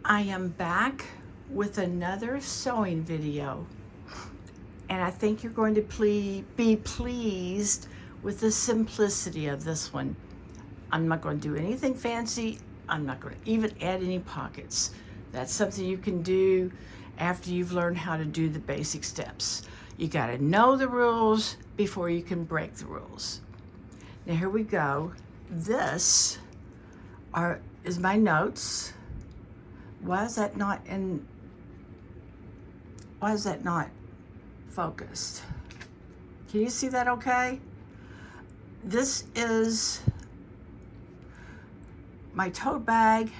I am back with another sewing video, and I think you're going to be pleased with the simplicity of this one. I'm not going to do anything fancy. I'm not going to even add any pockets. That's something you can do after you've learned how to do the basic steps. You got to know the rules before you can break the rules. Now here we go. This is my notes. Why is that not focused? Can you see that okay? This is my tote bag.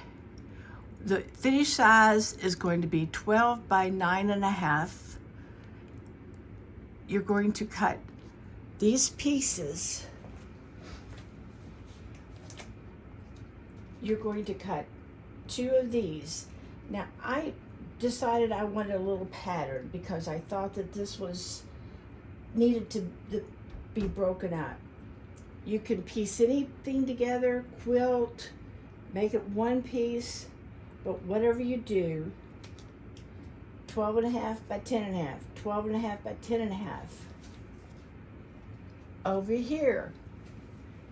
The finished size is going to be 12 by 9.5. You're going to cut these pieces. You're going to cut 2 of these. Now I decided I wanted a little pattern because I thought that this was needed to be broken up. You can piece anything together, quilt, make it one piece, but whatever you do, 12.5 by 10.5, 12.5 by 10.5. Over here,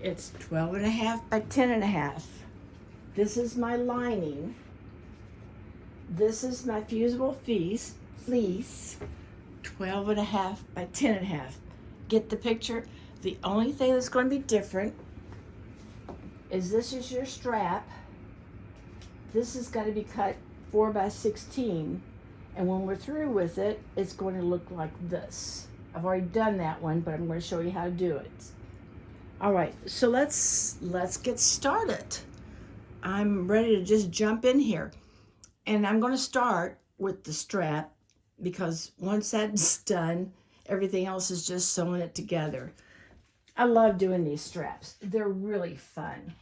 it's 12.5 by 10.5. This is my lining. This is my fusible fleece, 12.5 by 10.5. Get the picture? The only thing that's going to be different is this is your strap. This is going to be cut 4 by 16. And when we're through with it, it's going to look like this. I've already done that one, but I'm going to show you how to do it. All right, so let's get started. I'm ready to just jump in here. And I'm going to start with the strap because once that's done, everything else is just sewing it together. I love doing these straps. They're really fun.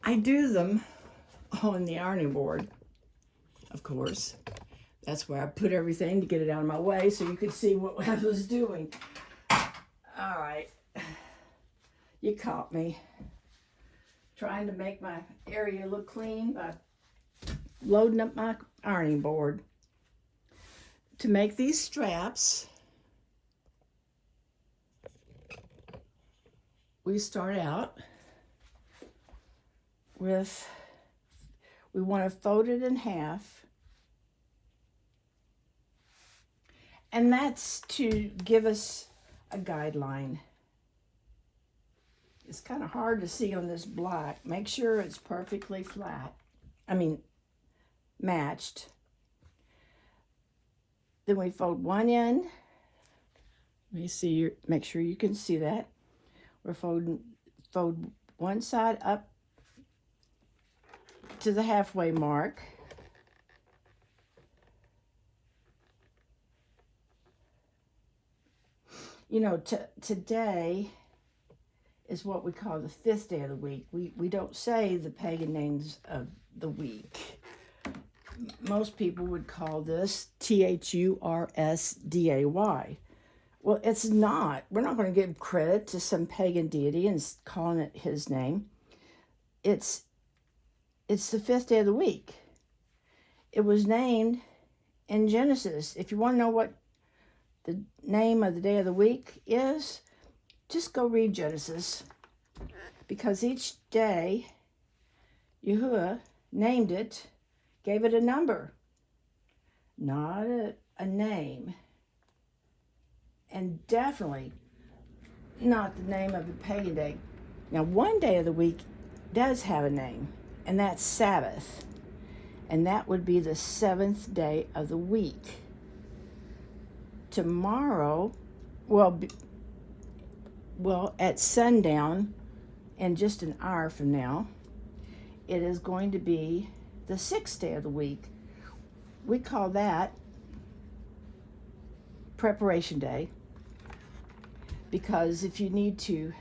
I do them on the ironing board, of course. That's where I put everything to get it out of my way so you could see what I was doing. All right. You caught me trying to make my area look clean by loading up my ironing board. To make these straps, we start out with, we want to fold it in half. And that's to give us a guideline. It's kind of hard to see on this black. Make sure it's perfectly flat. Matched. Then we fold one end. Let me see, make sure you can see that. We're fold one side up to the halfway mark. You know, today is what we call the 5th day of the week. We don't say the pagan names of the week. Most people would call this Thursday. Well, it's not. We're not going to give credit to some pagan deity and calling it his name. It's the 5th day of the week. It was named in Genesis. If you want to know what the name of the day of the week is, just go read Genesis, because each day Yahuwah named it, gave it a number, not a name, and definitely not the name of the pagan day. Now, one day of the week does have a name, and that's Sabbath, and that would be the 7th day of the week. Tomorrow, well, at sundown, and just an hour from now, it is going to be the 6th day of the week. We call that preparation day, because if you need to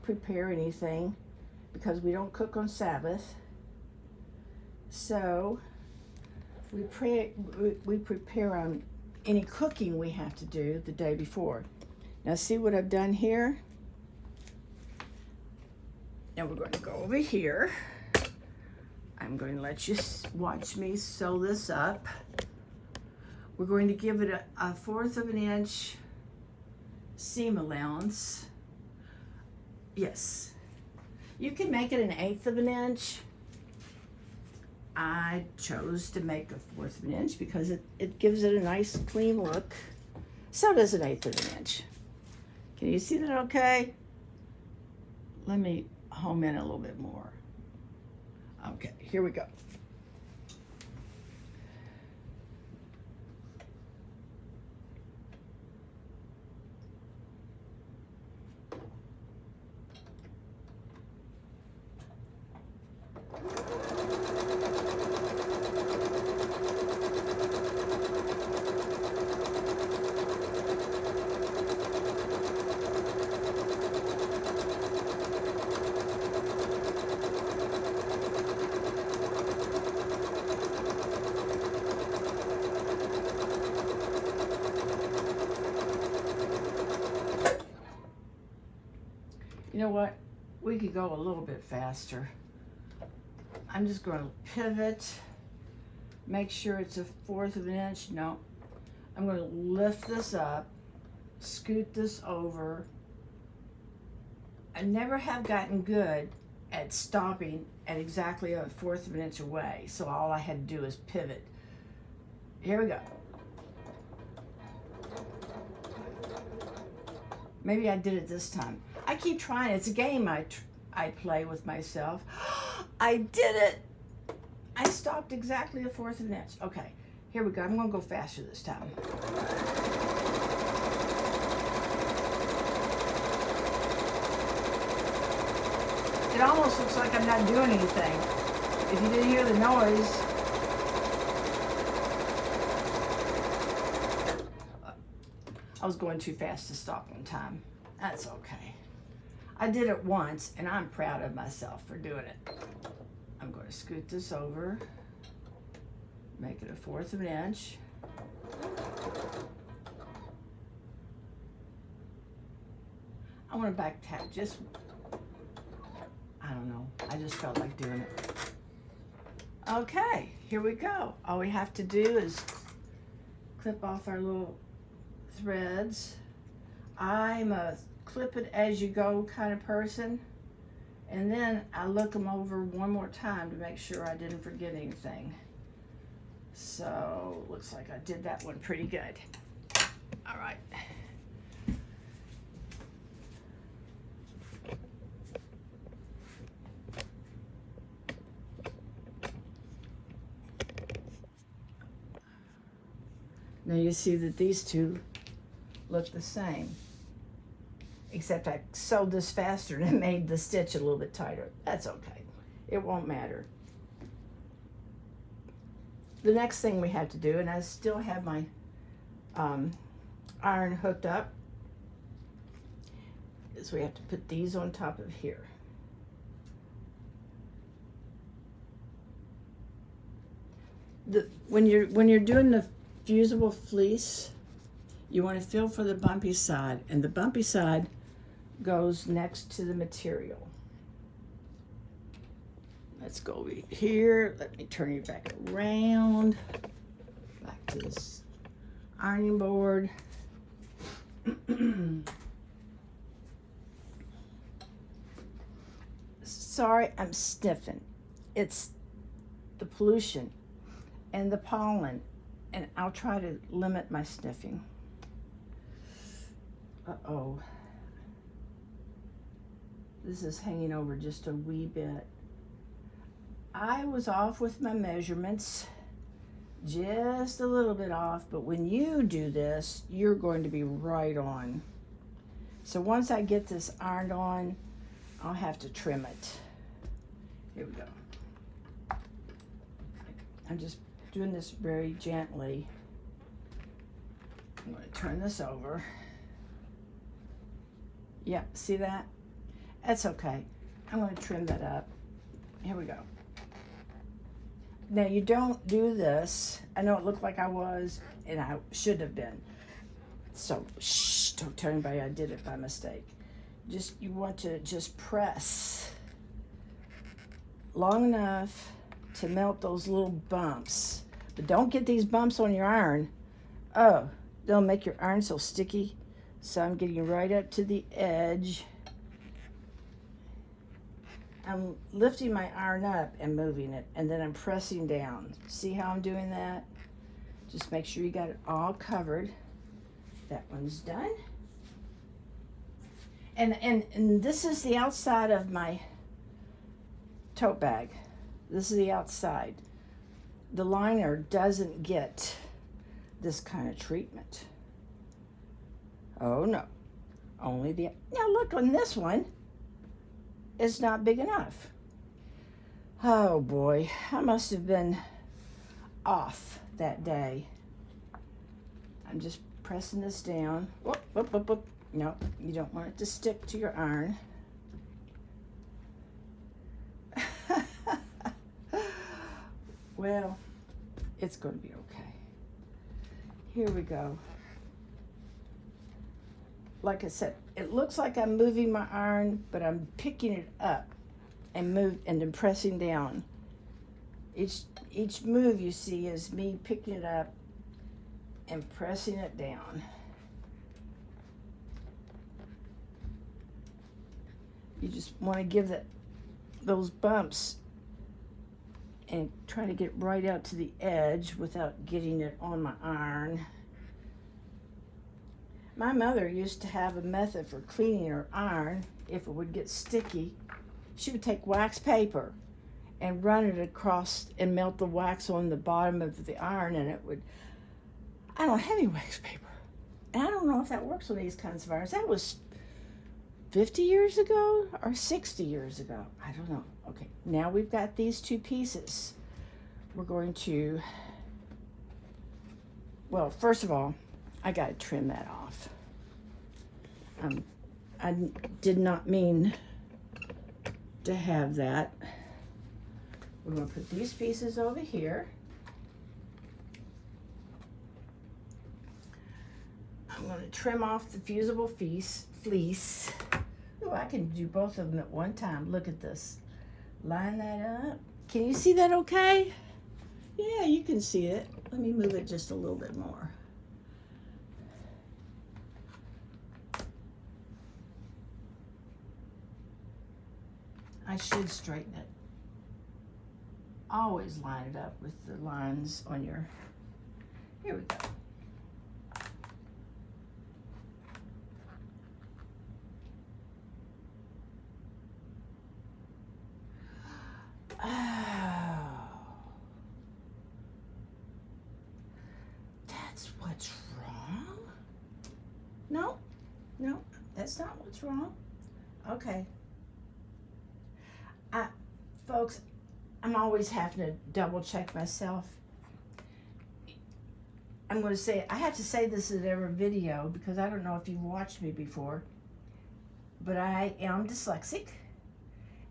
prepare anything, because we don't cook on Sabbath, so we prepare on any cooking we have to do the day before. Now see what I've done here? Now we're going to go over here. I'm going to let you watch me sew this up. We're going to give it a 1/4 of an inch seam allowance. Yes, you can make it an 1/8 of an inch. I chose to make a 1/4 of an inch because it gives it a nice clean look. So does an 1/8 of an inch. Can you see that okay? Let me home in a little bit more. Okay, here we go. You know what? We could go a little bit faster. I'm just going to pivot, make sure it's a 1/4 of an inch. No, I'm going to lift this up, scoot this over. I never have gotten good at stopping at exactly a 1/4 of an inch away, so all I had to do is pivot. Here we go. Maybe I did it this time. I keep trying. It's a game I play with myself. I did it. I stopped exactly a 1/4 of an inch. Okay, here we go. I'm going to go faster this time. It almost looks like I'm not doing anything. If you didn't hear the noise. I was going too fast to stop one time. That's okay. I did it once, and I'm proud of myself for doing it. I'm going to scoot this over, make it a 1/4 of an inch. I want to back tap just, I don't know, I just felt like doing it. Okay, here we go. All we have to do is clip off our little threads. I'm a clip it as you go kind of person, and then I look them over one more time to make sure I didn't forget anything. So looks like I did that one pretty good. All right. Now you see that these two look the same, except I sewed this faster and it made the stitch a little bit tighter. That's okay. It won't matter. The next thing we have to do, and I still have my iron hooked up, is we have to put these on top of here. When you're doing the fusible fleece, you want to feel for the bumpy side, and the bumpy side goes next to the material. Let's go over here. Let me turn you back around. Back to this ironing board. Sorry, I'm sniffing. It's the pollution and the pollen, and I'll try to limit my sniffing. Uh-oh. This is hanging over just a wee bit. I was off with my measurements, just a little bit off, but when you do this, you're going to be right on. So once I get this ironed on, I'll have to trim it. Here we go. I'm just doing this very gently. I'm going to turn this over. Yeah, see that? That's okay. I'm going to trim that up. Here we go. Now you don't do this. I know it looked like I was, and I should have been. So, shh, don't tell anybody I did it by mistake. You want to just press long enough to melt those little bumps. But don't get these bumps on your iron. Oh, they'll make your iron so sticky. So I'm getting right up to the edge. I'm lifting my iron up and moving it, and then I'm pressing down. See how I'm doing that? Just make sure you got it all covered. That one's done. And this is the outside of my tote bag. This is the outside. The liner doesn't get this kind of treatment. Oh no, only the, now look on this one, it's not big enough. Oh boy, I must have been off that day. I'm just pressing this down. Whoop, whoop, whoop, whoop. No, you don't want it to stick to your iron. Well, it's going to be okay. Here we go. Like I said, it looks like I'm moving my iron, but I'm picking it up and then pressing down. Each move you see is me picking it up and pressing it down. You just want to give those bumps and try to get right out to the edge without getting it on my iron. My mother used to have a method for cleaning her iron. If it would get sticky, she would take wax paper and run it across and melt the wax on the bottom of the iron, and it would, I don't have any wax paper. And I don't know if that works on these kinds of irons. That was 50 years ago or 60 years ago. I don't know. Okay, now we've got these two pieces. We're going to, well, first of all, I got to trim that off. I did not mean to have that. We're going to put these pieces over here. I'm going to trim off the fusible fleece. Oh, I can do both of them at one time. Look at this. Line that up. Can you see that okay? Yeah, you can see it. Let me move it just a little bit more. I should straighten it. Always line it up with the lines on your, here we go. Oh, that's what's wrong? No, that's not what's wrong. Okay. Folks, I'm always having to double check myself. I'm going to say, I have to say this in every video because I don't know if you've watched me before, but I am dyslexic,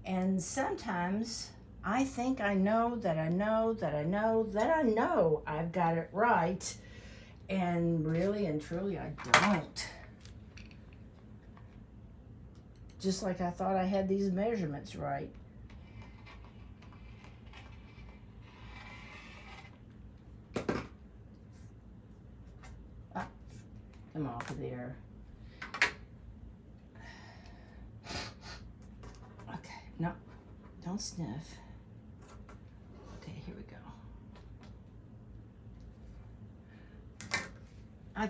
and sometimes I think I know that I know that I know that I know I've got it right, and really and truly I don't. Just like I thought I had these measurements right. Come off of there. Okay, no, don't sniff. Okay, here we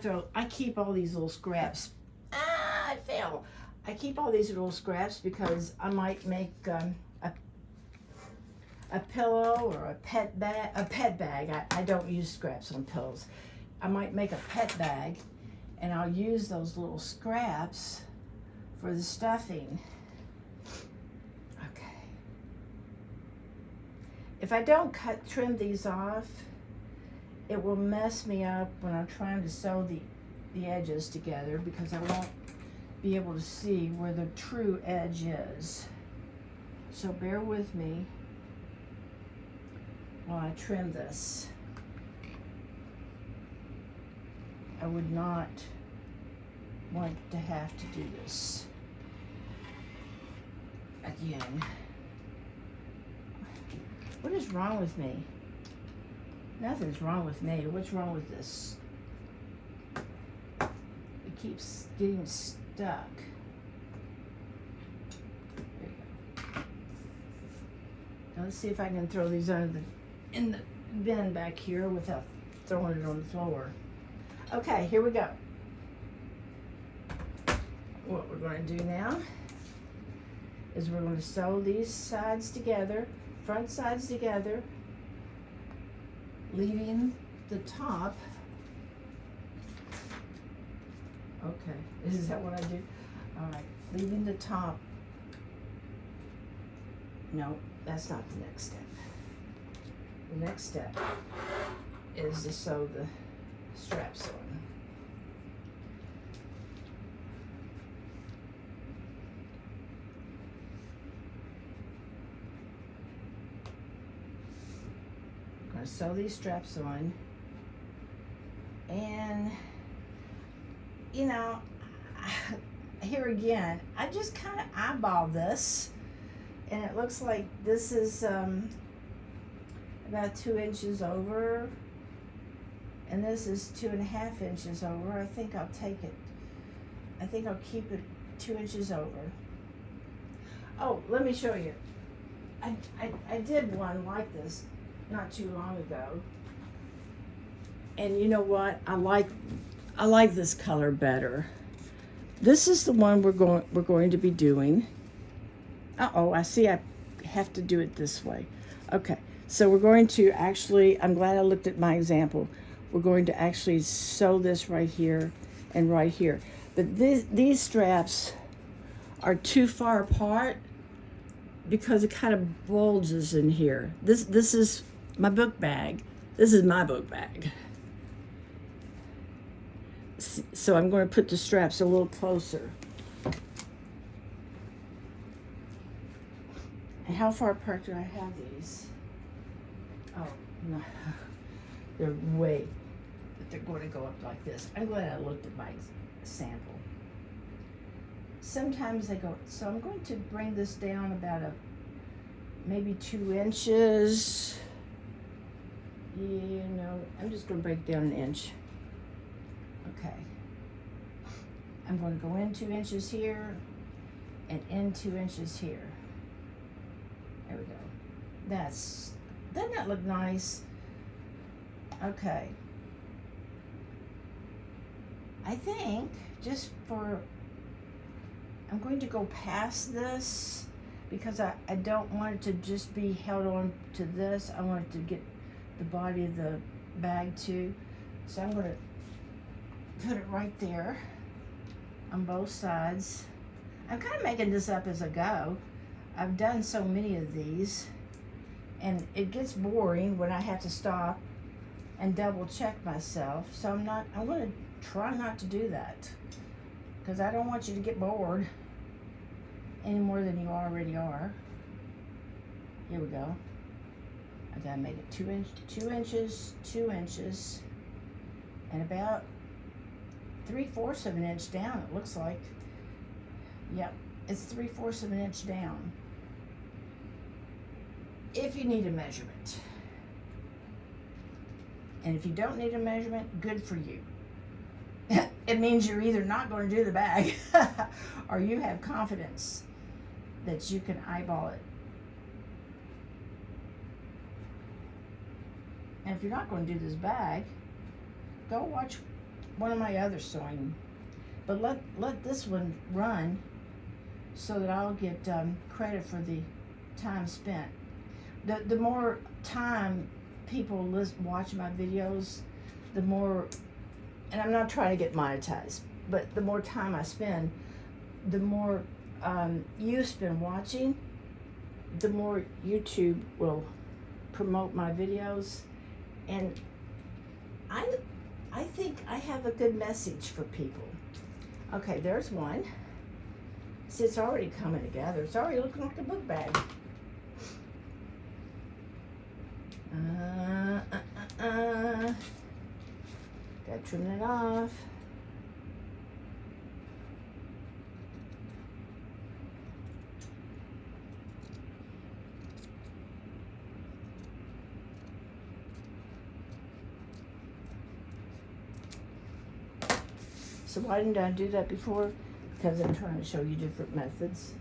go. I keep all these little scraps. I fell. I keep all these little scraps because I might make a pillow or a pet bag. I don't use scraps on pillows. I might make a pet bag, and I'll use those little scraps for the stuffing. Okay. If I don't trim these off, it will mess me up when I'm trying to sew the edges together because I won't be able to see where the true edge is. So bear with me while I trim this. I would not want to have to do this again. What is wrong with me? Nothing's wrong with me. What's wrong with this? It keeps getting stuck. There you go. Now let's see if I can throw these in the bin back here without throwing it on the floor. Okay, here we go. What we're going to do now is we're going to sew these sides together, front sides together, leaving the top. Okay, is that what I do? All right, leaving the top. No, that's not the next step. The next step is to sew the straps on. I'm going to sew these straps on, and you know, here again, I just kind of eyeball this, and it looks like this is about 2 inches over, and this is 2.5 inches over. I think I'll take it. I think I'll keep it 2 inches over. Oh, let me show you. I did one like this not too long ago, and you know what? I like this color better. This is the one we're going to be doing. Uh-oh, I see I have to do it this way. Okay, so we're going to actually, I'm glad I looked at my example. We're going to actually sew this right here and right here. But these straps are too far apart because it kind of bulges in here. This is my book bag. This is my book bag. So I'm going to put the straps a little closer. And how far apart do I have these? Oh, no. They're way, but they're going to go up like this. I'm glad I looked at my sample. Sometimes they go, so I'm going to bring this down about maybe 2 inches. You know, I'm just going to break it down 1 inch. Okay. I'm going to go in 2 inches here and in 2 inches here. There we go. Doesn't that look nice? Okay. I think I'm going to go past this because I don't want it to just be held on to this. I want it to get the body of the bag too. So I'm going to put it right there on both sides. I'm kind of making this up as I go. I've done so many of these, and it gets boring when I have to stop and double check myself. So I'm going to try not to do that because I don't want you to get bored any more than you already are. Here we go. I gotta make it 2 inches, 2 inches, and about 3/4 of an inch down, it looks like. Yep, it's 3/4 of an inch down. If you need a measurement. And if you don't need a measurement, good for you. It means you're either not going to do the bag or you have confidence that you can eyeball it. And if you're not going to do this bag, go watch one of my other sewing. But let this one run so that I'll get credit for the time spent. The more time people watch my videos, the more, and I'm not trying to get monetized, but the more time I spend, the more you spend watching, the more YouTube will promote my videos. And I think I have a good message for people. Okay, there's one. See, it's already coming together. It's already looking like a book bag. Gotta trim it off. So why didn't I do that before? Because I'm trying to show you different methods.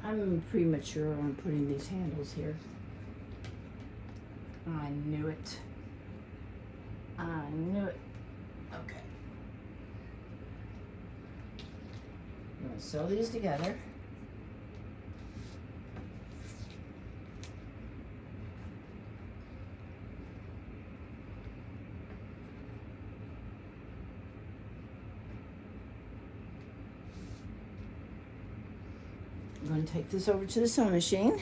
I'm premature on putting these handles here. I knew it. I knew it. Okay. I'm going to sew these together. I'm going to take this over to the sewing machine.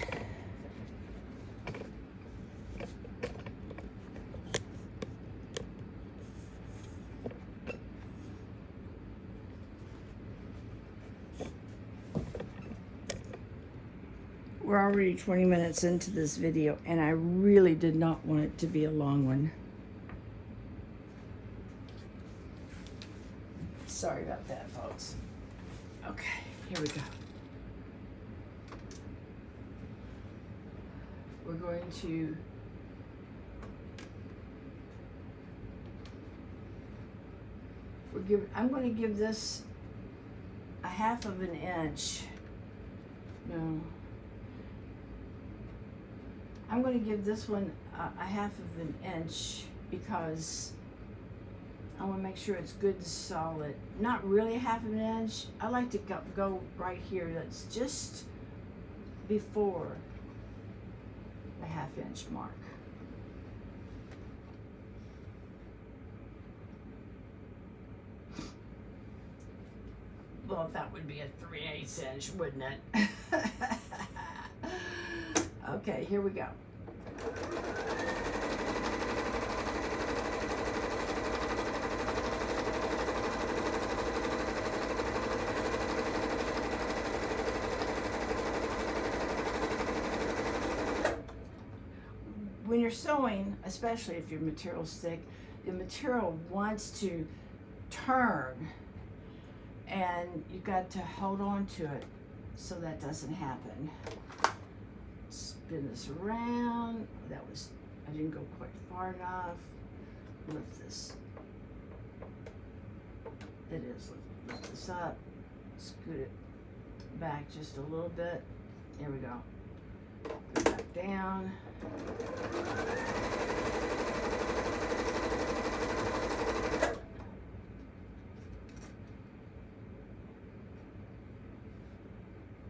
We're already 20 minutes into this video, and I really did not want it to be a long one. Sorry about that, folks. Okay, here we go. We're going to I'm going to give this a 1/2 of an inch. No. I'm going to give this one a 1/2 of an inch because I want to make sure it's good and solid. Not really a 1/2 of an inch. I like to go right here. That's just before the 1/2 inch mark. Well, that would be a 3/8 inch, wouldn't it? Okay, here we go. When you're sewing, especially if your material's thick, the material wants to turn, and you've got to hold on to it so that doesn't happen. Spin this around. I didn't go quite far enough. Lift this. It is. Lift this up. Scoot it back just a little bit. Here we go. Go back down.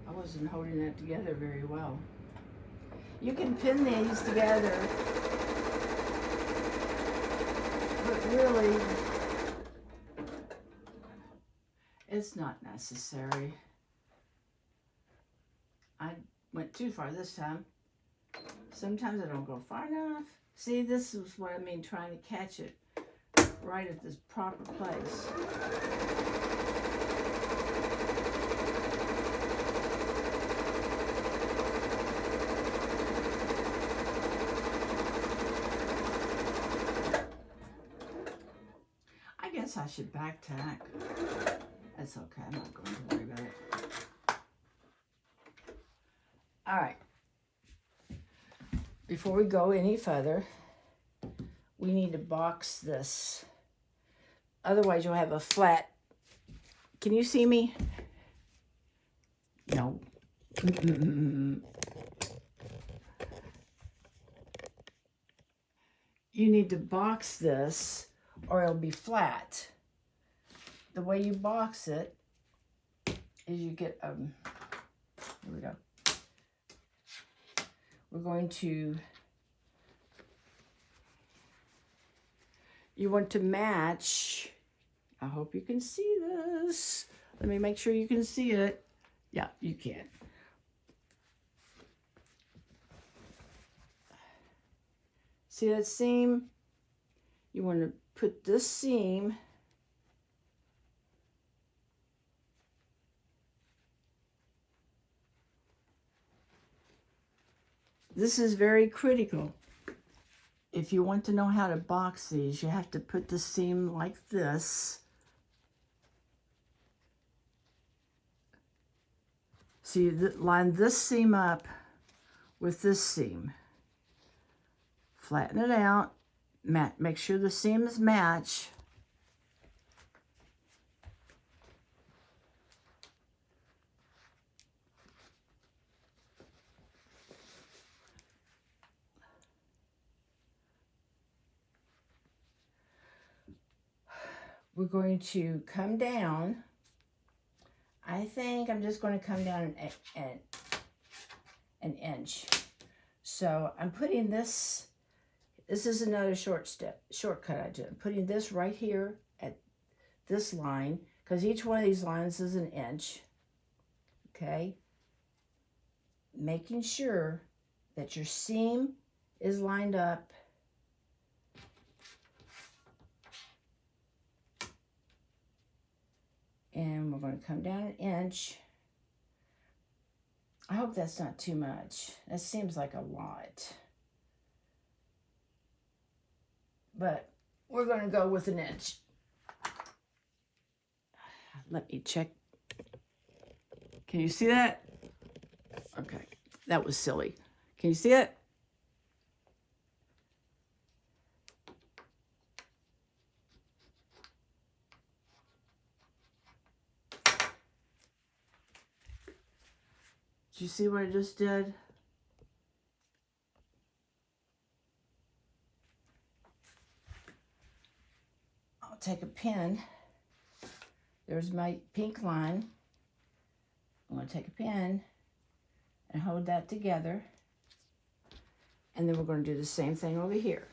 I wasn't holding that together very well. You can pin these together, but really, it's not necessary. I went too far this time. Sometimes I don't go far enough. See, this is what I mean, trying to catch it right at this proper place. I should back tack. That's okay. I'm not going to worry about it. All right. Before we go any further, we need to box this. Otherwise, you'll have a flat. Can you see me? No. You need to box this, or it'll be flat. The way you box it is you get, here we go. We're going to, you want to match, I hope you can see this. Let me make sure you can see it. Yeah, you can. See that seam? You want to put this seam this is very critical. If you want to know how to box these, you have to put the seam like this. So you line this seam up with this seam. Flatten it out. Make sure the seams match. We're going to come down. I think I'm just going to come down an inch. So I'm putting this is another shortcut I did. I'm putting this right here at this line, because each one of these lines is an inch. Okay? Making sure that your seam is lined up. And we're going to come down an inch. I hope that's not too much. That seems like a lot. But we're going to go with an inch. Let me check. Can you see that? Okay, that was silly. Can you see it? Did you see what I just did? I'll take a pin. There's my pink line. I'm going to take a pin and hold that together. And then we're going to do the same thing over here.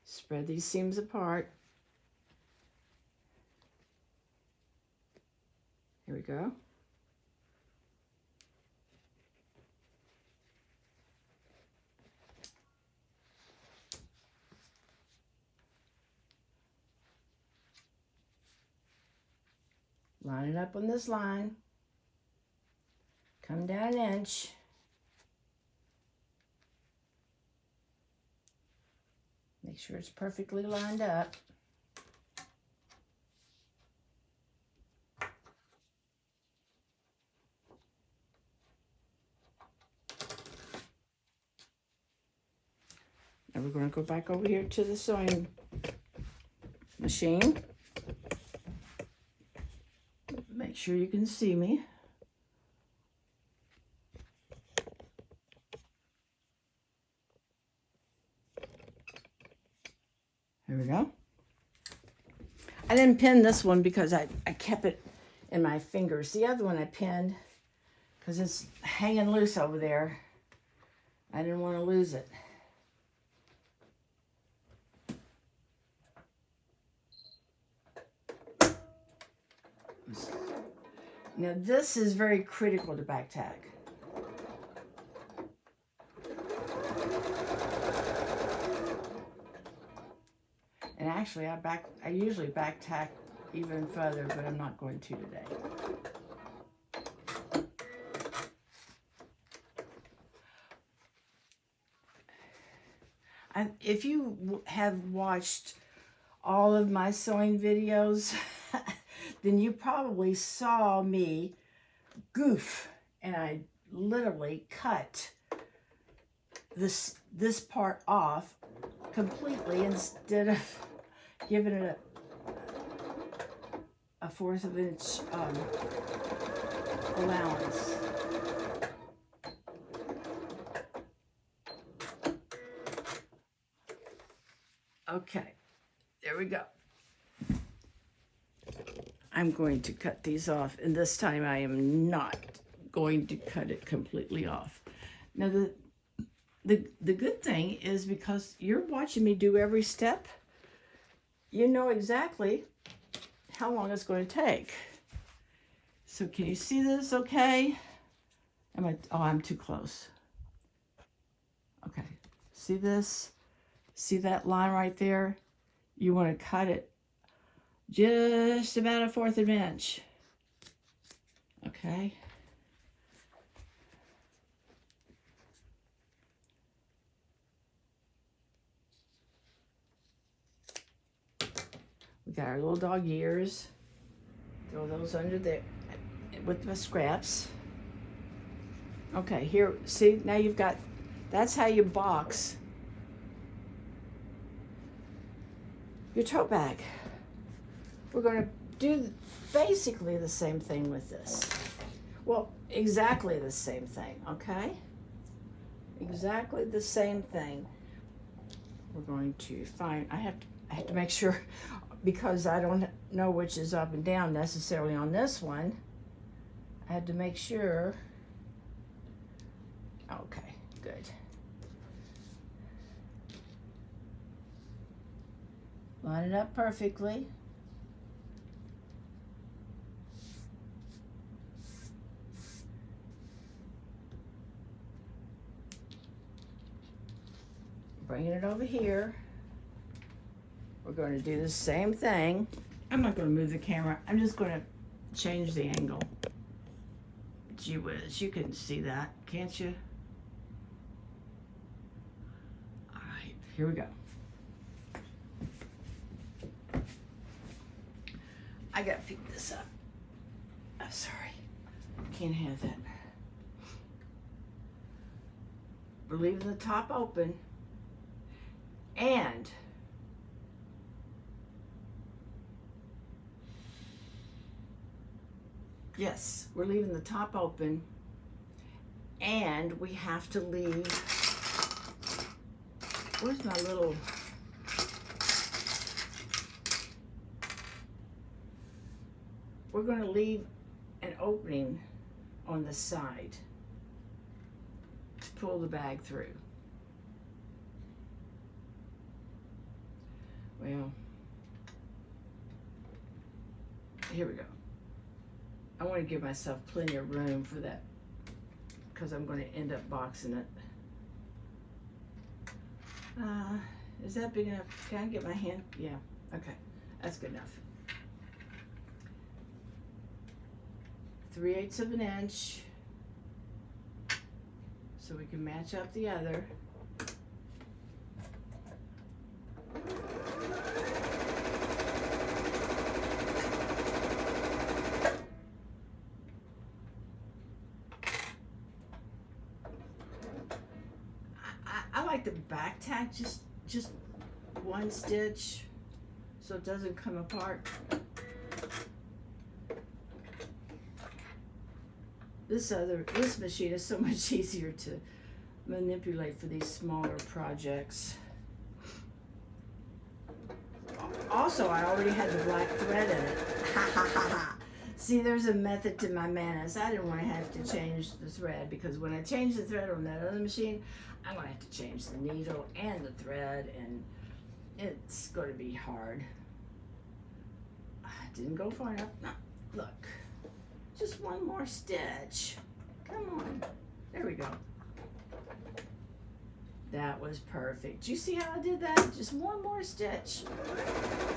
Spread these seams apart. Here we go. Line it up on this line. Come down an inch. Make sure it's perfectly lined up. Now we're going to go back over here to the sewing machine. Make sure you can see me. Here we go. I didn't pin this one because I kept it in my fingers. The other one I pinned because it's hanging loose over there. I didn't want to lose it. Now this is very critical to back tack. And actually I usually back tack even further, but I'm not going to today. If you have watched all of my sewing videos, then you probably saw me goof, and I literally cut this part off completely instead of giving it a 1/4 of an inch allowance. Okay, there we go. I'm going to cut these off, and this time I am not going to cut it completely off. Now the good thing is, because you're watching me do every step, you know exactly how long it's going to take. So can you see this okay? I'm too close. Okay, see this? See that line right there? You want to cut it just about a 1/4 of an inch. Okay. We got our little dog ears. Throw those under there with the scraps. Okay, here, see, now you've got, that's how you box your tote bag. We're going to do basically the same thing with this. Well, exactly the same thing, okay? Exactly the same thing. We're going to find, I have to make sure, because I don't know which is up and down necessarily on this one. I had to make sure. Okay, good. Line it up perfectly. Bringing it over here. We're going to do the same thing. I'm not going to move the camera. I'm just going to change the angle. Gee whiz, you can see that, can't you? All right, here we go. I got to pick this up. I'm sorry. Can't have that. We're leaving the top open. And yes, we're leaving the top open, and we have to leave, where's my little, we're going to leave an opening on the side to pull the bag through. Well, here we go. I want to give myself plenty of room for that because I'm going to end up boxing it. Is that big enough? Can I get my hand? Yeah, okay, that's good enough. 3/8 of an inch so we can match up the other. I like the back tack, just one stitch so it doesn't come apart. This machine is so much easier to manipulate for these smaller projects. Also, I already had the black thread in it. Ha ha ha ha. See, there's a method to my madness. I didn't want to have to change the thread because when I change the thread on that other machine, I'm going to have to change the needle and the thread, and it's going to be hard. I didn't go far enough. No, look. Just one more stitch. Come on. There we go. That was perfect. Do you see how I did that? Just one more stitch.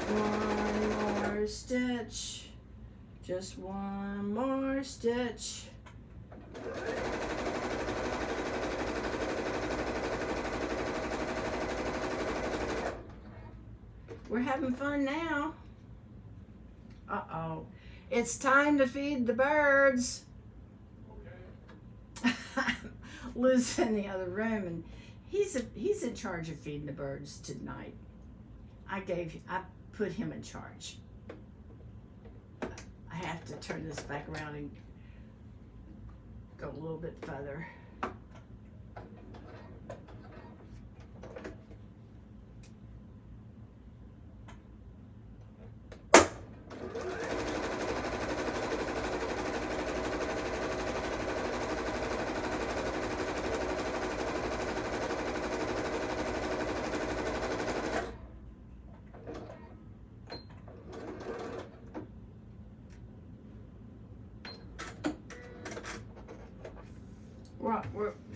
One more stitch. Just one more stitch. We're having fun now. Uh-oh. It's time to feed the birds. Okay. Lou's in the other room, and he's in charge of feeding the birds tonight. I put him in charge. I have to turn this back around and go a little bit further.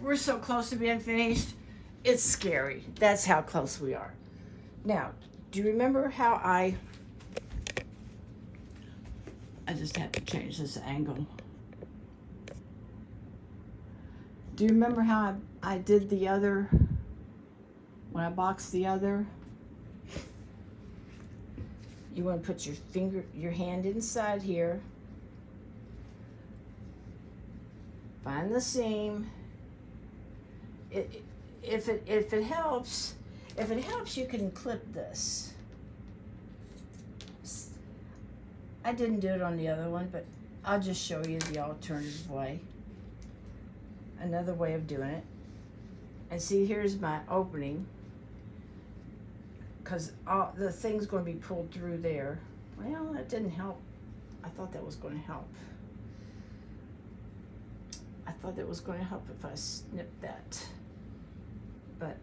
We're so close to being finished. It's scary. That's how close we are. Now, do you remember how I just have to change this angle. Do you remember how I did the other, when I boxed the other? You want to put your hand inside here. Find the seam. If it helps, you can clip this. I didn't do it on the other one, but I'll just show you the alternative way. Another way of doing it. And see, here's my opening, because the thing's going to be pulled through there. Well, that didn't help. I thought that was going to help. I thought it was going to help if I snipped that. But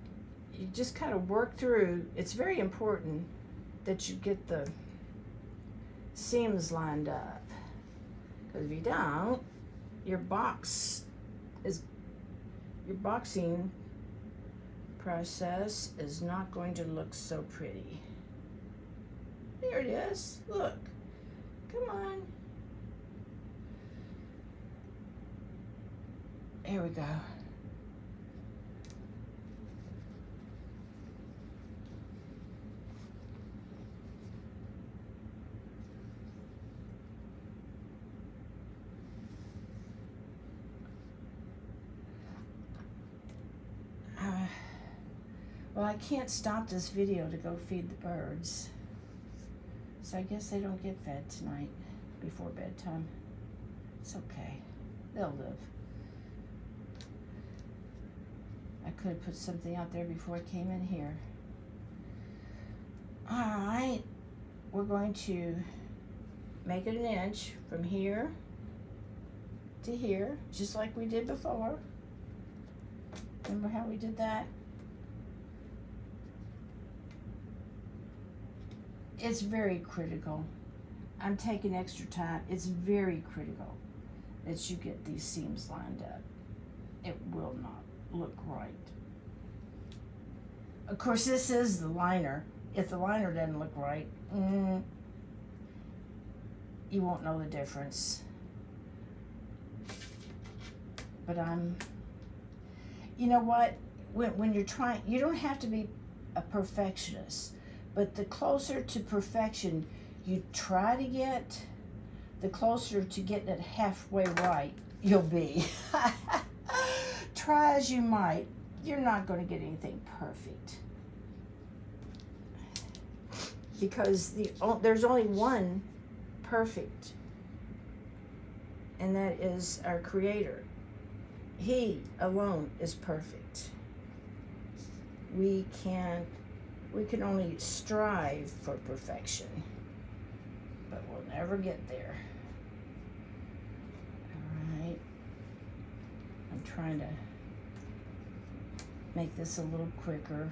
you just kind of work through. It's very important that you get the seams lined up. Because if you don't, your boxing process is not going to look so pretty. There it is. Look. Come on. Here we go. Well, I can't stop this video to go feed the birds. So I guess they don't get fed tonight before bedtime. It's okay. They'll live. I could have put something out there before I came in here. All right. We're going to make it 1 inch from here to here, just like we did before. Remember how we did that? It's very critical. I'm taking extra time. It's very critical that you get these seams lined up. It will not look right. Of course, this is the liner. If the liner doesn't look right, you won't know the difference. But you know what? When you're trying, you don't have to be a perfectionist. But the closer to perfection you try to get, the closer to getting it halfway right you'll be. Try as you might, you're not going to get anything perfect. Because there's only one perfect, and that is our Creator. He alone is perfect. We can only strive for perfection, but we'll never get there. All right. I'm trying to make this a little quicker.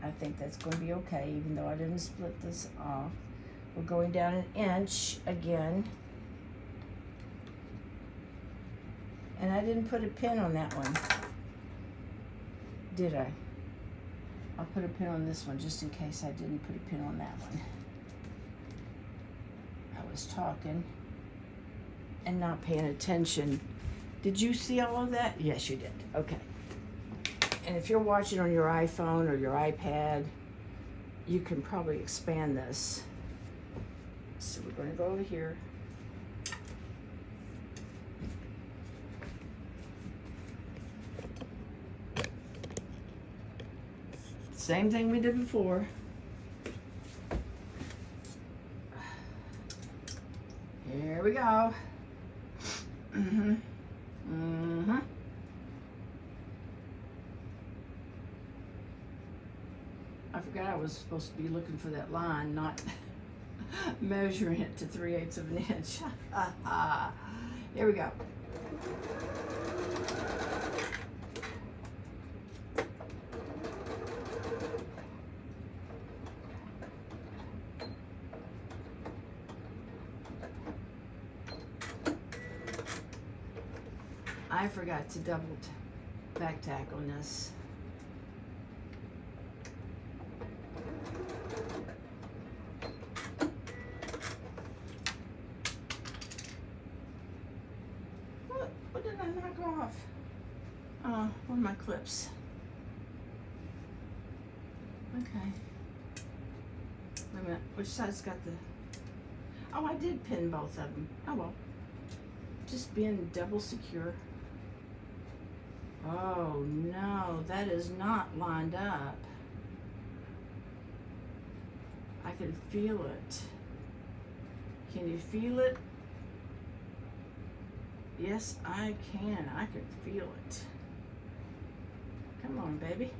I think that's going to be okay, even though I didn't split this off. We're going down 1 inch again. And I didn't put a pin on that one, did I? I'll put a pin on this one just in case I didn't put a pin on that one. I was talking and not paying attention. Did you see all of that? Yes, you did. Okay. And if you're watching on your iPhone or your iPad, you can probably expand this. So we're going to go over here. Same thing we did before. Here we go. I forgot I was supposed to be looking for that line, not measuring it to 3/8 of an inch. Here we go. I forgot to double back tack on this. What did I knock off? One of my clips. Okay. Wait a minute, which side's got the... Oh, I did pin both of them. Oh well. Just being double secure. Oh no, that is not lined up. I can feel it. Can you feel it? Yes, I can. I can feel it. Come on, baby.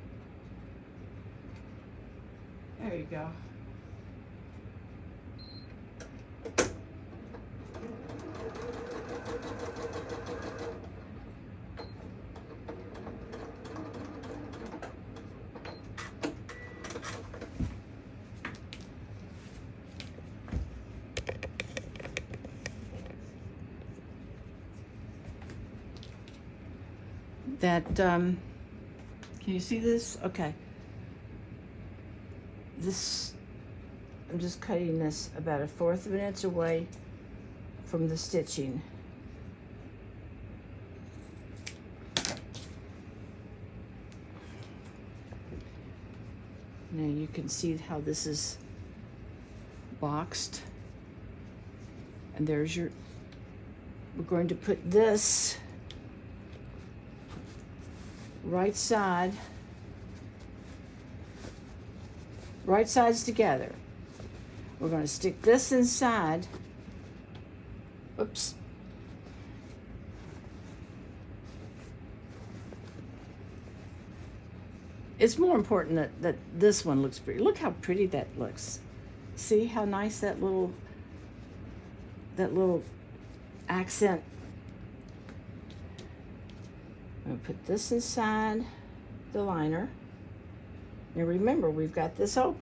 There you go. That, can you see this? Okay. This, I'm just cutting this about 1/4 of an inch away from the stitching. Now you can see how this is boxed. And there's your, we're going to put this right sides together. We're going to stick this inside. Oops. It's more important that this one looks pretty. Look how pretty that looks. See how nice that little accent. I'm going to put this inside the liner. Now remember, we've got this open.